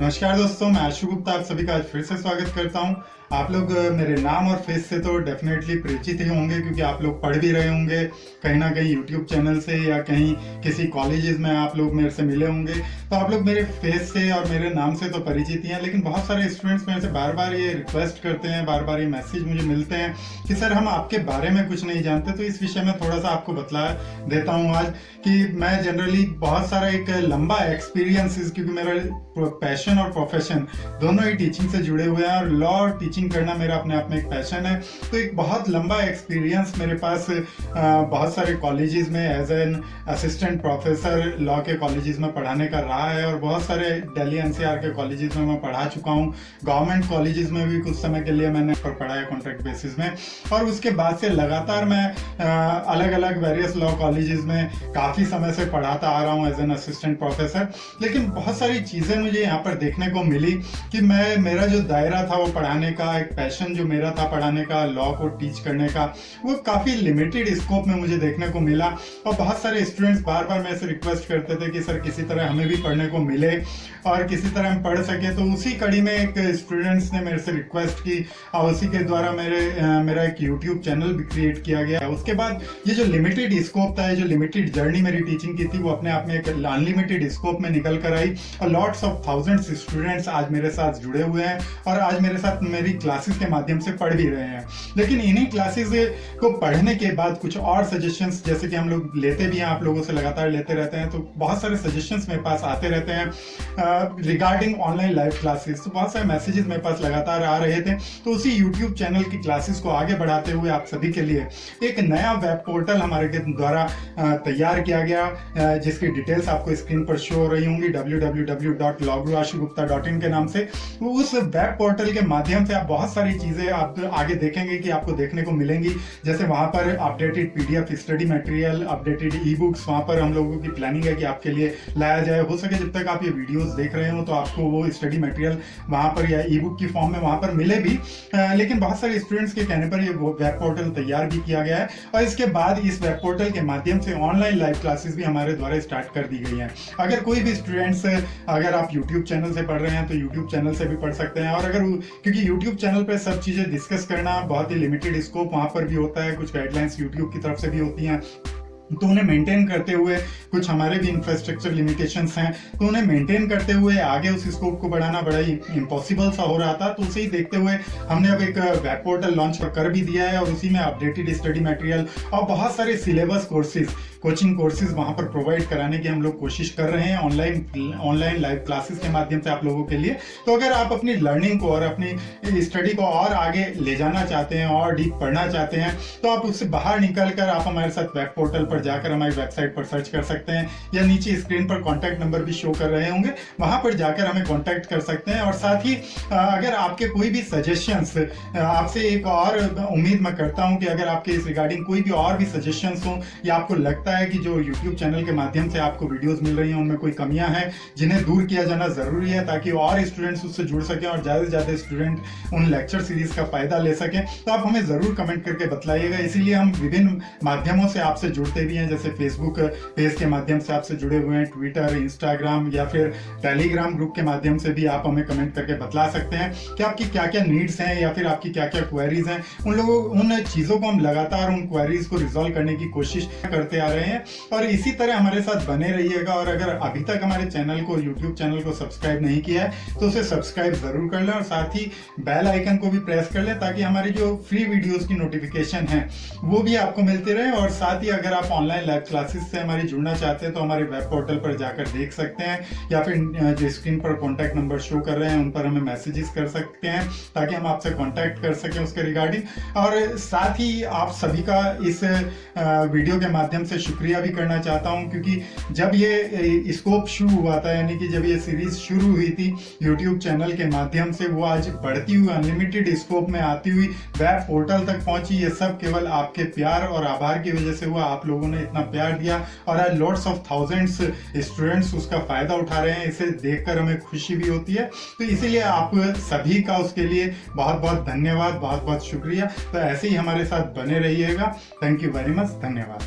नमस्कार दोस्तों, मैं आशु गुप्ता आप सभी का आज फिर से स्वागत करता हूं। आप लोग मेरे नाम और फेस से तो डेफिनेटली परिचित ही होंगे, क्योंकि आप लोग पढ़ भी रहे होंगे कहीं ना कहीं यूट्यूब चैनल से या कहीं किसी कॉलेजेस में आप लोग मेरे से मिले होंगे। तो आप लोग मेरे फेस से और मेरे नाम से तो परिचित ही हैं, लेकिन बहुत सारे स्टूडेंट्स मेरे से बार बार ये रिक्वेस्ट करते हैं, बार बार ये मैसेज मुझे मिलते हैं कि सर हम आपके बारे में कुछ नहीं जानते। तो इस विषय में थोड़ा सा आपको बतला देता हूँ आज कि मैं जनरली बहुत सारा एक लंबा एक्सपीरियंस, क्योंकि मेरा पैशन और प्रोफेशन दोनों ही टीचिंग से जुड़े हुए हैं और लॉ और टीचिंग करना मेरा अपने आप में एक पैशन है। तो एक बहुत लंबा एक्सपीरियंस मेरे पास बहुत सारे कॉलेजेस में as an assistant professor law के कॉलेजेस में पढ़ाने का रहा है, और बहुत सारे दिल्ली एनसीआर के कॉलेजेस में मैं पढ़ा चुका हूँ। गवर्नमेंट कॉलेजेस में भी कुछ समय के लिए मैंने पढ़ा है कॉन्ट्रैक्ट बेसिस में, और उसके बाद से लगातार मैं अलग अलग वेरियस लॉ कॉलेजेस में काफ़ी समय से पढ़ाता आ रहा हूँ एज एन असिस्टेंट प्रोफेसर। लेकिन बहुत सारी चीज़ें मुझे यहाँ पर देखने को मिली कि मेरा जो दायरा था वो पढ़ाने का, एक पैशन जो मेरा था पढ़ाने का, लॉ को टीच करने का, वो काफ़ी लिमिटेड स्कोप में मुझे देखने को मिला। और बहुत सारे स्टूडेंट्स बार बार मेरे से रिक्वेस्ट करते थे कि सर किसी तरह हमें भी पढ़ने को मिले और किसी तरह हम पढ़ सके। तो उसी कड़ी में एक स्टूडेंट्स ने मेरे से रिक्वेस्ट की और उसी के द्वारा मेरा एक यूट्यूब चैनल भी क्रिएट किया गया। उसके बाद ये जो लिमिटेड स्कोप था, जो लिमिटेड जर्नी मेरी टीचिंग की थी, वो अपने आप में एक अनलिमिटेड स्कोप में निकल कर आई, और लॉट्स ऑफ थाउजेंड्स स्टूडेंट्स आज मेरे साथ जुड़े हुए हैं और आज मेरे साथ मेरी क्लासेस के माध्यम से पढ़ भी रहे हैं। लेकिन इन्हीं क्लासेस को पढ़ने के बाद कुछ और सजेशंस, जैसे कि हम लोग लेते भी हैं, आप लोगों से लगातार लेते रहते हैं, तो बहुत सारे सजेशंस मेरे पास आते रहते हैं रिगार्डिंग ऑनलाइन लाइव क्लासेस। तो बहुत सारे मैसेजेस मेरे पास लगातार आ रहे थे। तो उसी यूट्यूब चैनल की क्लासेस को आगे बढ़ाते हुए आप सभी के लिए एक नया वेब पोर्टल हमारे के द्वारा तैयार किया गया, जिसकी डिटेल्स आपको स्क्रीन पर शो हो रही होंगी, www.lawguruashugupta.in के नाम से। उस वेब पोर्टल के माध्यम से आप बहुत सारी चीजें आप आगे देखेंगे कि आपको देखने को मिलेंगी। जैसे वहां पर updated PDF study material, updated e books वहां पर हम लोगों की प्लानिंग है कि आपके लिए लाया जाए। हो सके जब तक आप ये वीडियोस देख रहे हो तो आपको वो स्टडी मटेरियल वहां पर या ई बुक की फॉर्म में वहां पर मिले भी, लेकिन बहुत सारे स्टूडेंट्स के कहने पर ये वेब पोर्टल तैयार भी किया गया है। और इसके बाद इस वेब पोर्टल के माध्यम से ऑनलाइन लाइव क्लासेस भी हमारे द्वारा स्टार्ट कर दी गई हैं। अगर कोई भी स्टूडेंट्स, अगर आप यूट्यूब चैनल से पढ़ रहे हैं तो यूट्यूब चैनल से भी पढ़ सकते हैं, और अगर क्योंकि यूट्यूब चैनल पर सब चीजें डिस्कस करना बहुत ही लिमिटेड स्कोप वहां पर भी होता है, कुछ गाइडलाइंस यूट्यूब की तरफ से भी होती हैं, तो उन्हें मेंटेन करते हुए कुछ हमारे भी इंफ्रास्ट्रक्चर लिमिटेशंस हैं, तो उन्हें मेंटेन करते हुए आगे उस स्कोप को बढ़ाना बड़ा ही इम्पॉसिबल सा हो रहा था। तो उसे ही देखते हुए हमने अब एक वेब पोर्टल लॉन्च कर भी दिया है, और उसी में अपडेटेड स्टडी मटेरियल और बहुत सारे सिलेबस कोर्सेज, कोचिंग कोर्सेज वहां पर प्रोवाइड कराने की हम लोग कोशिश कर रहे हैं ऑनलाइन लाइव क्लासेस के माध्यम से आप लोगों के लिए। तो अगर आप अपनी लर्निंग को और अपनी स्टडी को और आगे ले जाना चाहते हैं और डीप पढ़ना चाहते हैं, तो आप उससे बाहर निकल कर आप हमारे साथ वेब पोर्टल पर जाकर हमारी वेबसाइट पर सर्च कर सकते हैं, या नीचे स्क्रीन पर कॉन्टैक्ट नंबर भी शो कर रहे होंगे, वहां पर जाकर हमें कॉन्टैक्ट कर सकते हैं। और साथ ही अगर आपके कोई भी सजेशंस, आपसे एक और उम्मीद मैं करता हूं कि अगर आपके इस रिगार्डिंग कोई भी और भी सजेशंस हो, या आपको लगता है कि जो यूट्यूब चैनल के माध्यम से आपको वीडियोस मिल रही हैं उनमें कोई कमियां हैं जिन्हें दूर किया जाना जरूरी है, ताकि और स्टूडेंट्स उससे जुड़ सकें और ज्यादा से ज्यादा स्टूडेंट उन लेक्चर सीरीज का फायदा ले सकें, तो आप हमें जरूर कमेंट करके बतलाइएगा। इसीलिए हम विभिन्न माध्यमों से आपसे जुड़ते भी हैं, जैसे फेसबुक पेज के माध्यम से आपसे जुड़े हुए हैं, ट्विटर, इंस्टाग्राम या फिर टेलीग्राम ग्रुप के माध्यम से भी आप हमें कमेंट करके बतला सकते हैं कि आपकी क्या क्या नीड्स हैं या फिर आपकी क्या क्या क्वेरीज हैं। उन चीज़ों को हम लगातार उन क्वेरीज को रिजॉल्व करने की कोशिश करते आ रहे हैं, और इसी तरह हमारे साथ बने रहिएगा। और अगर अभी तक हमारे चैनल को, यूट्यूब चैनल को सब्सक्राइब नहीं किया है तो उसे सब्सक्राइब जरूर कर लें, और साथ ही बेल आइकन को भी प्रेस कर लें, ताकि हमारी जो फ्री वीडियोस की नोटिफिकेशन है वो भी आपको मिलते रहे। और साथ ही अगर आप ऑनलाइन लाइव क्लासेस से हमारी जुड़ना चाहते हैं तो हमारे वेब पोर्टल पर जाकर देख सकते हैं, या फिर जो स्क्रीन पर कॉन्टैक्ट नंबर शो कर रहे हैं उन पर हमें मैसेजेस कर सकते हैं, ताकि हम आपसे कॉन्टैक्ट कर सकें उसके रिगार्डिंग। और साथ ही आप सभी का इस वीडियो के माध्यम से शुक्रिया भी करना चाहता हूं, क्योंकि जब ये स्कोप शुरू हुआ था, यानी कि जब ये सीरीज शुरू हुई थी यूट्यूब चैनल के माध्यम से, वो आज बढ़ती हुई अनलिमिटेड स्कोप में आती हुई वेब पोर्टल तक पहुंची, ये सब केवल आपके प्यार और आभार की वजह से हुआ। आप लोगों ने इतना प्यार दिया और आज लॉट्स ऑफ थाउजेंड्स स्टूडेंट्स उसका फायदा उठा रहे हैं। इसे देखकर हमें खुशी भी होती है। तो इसीलिए आप सभी का उसके लिए बहुत बहुत धन्यवाद, बहुत बहुत शुक्रिया। तो ऐसे ही हमारे साथ बने रहिएगा। थैंक यू वेरी मच, धन्यवाद।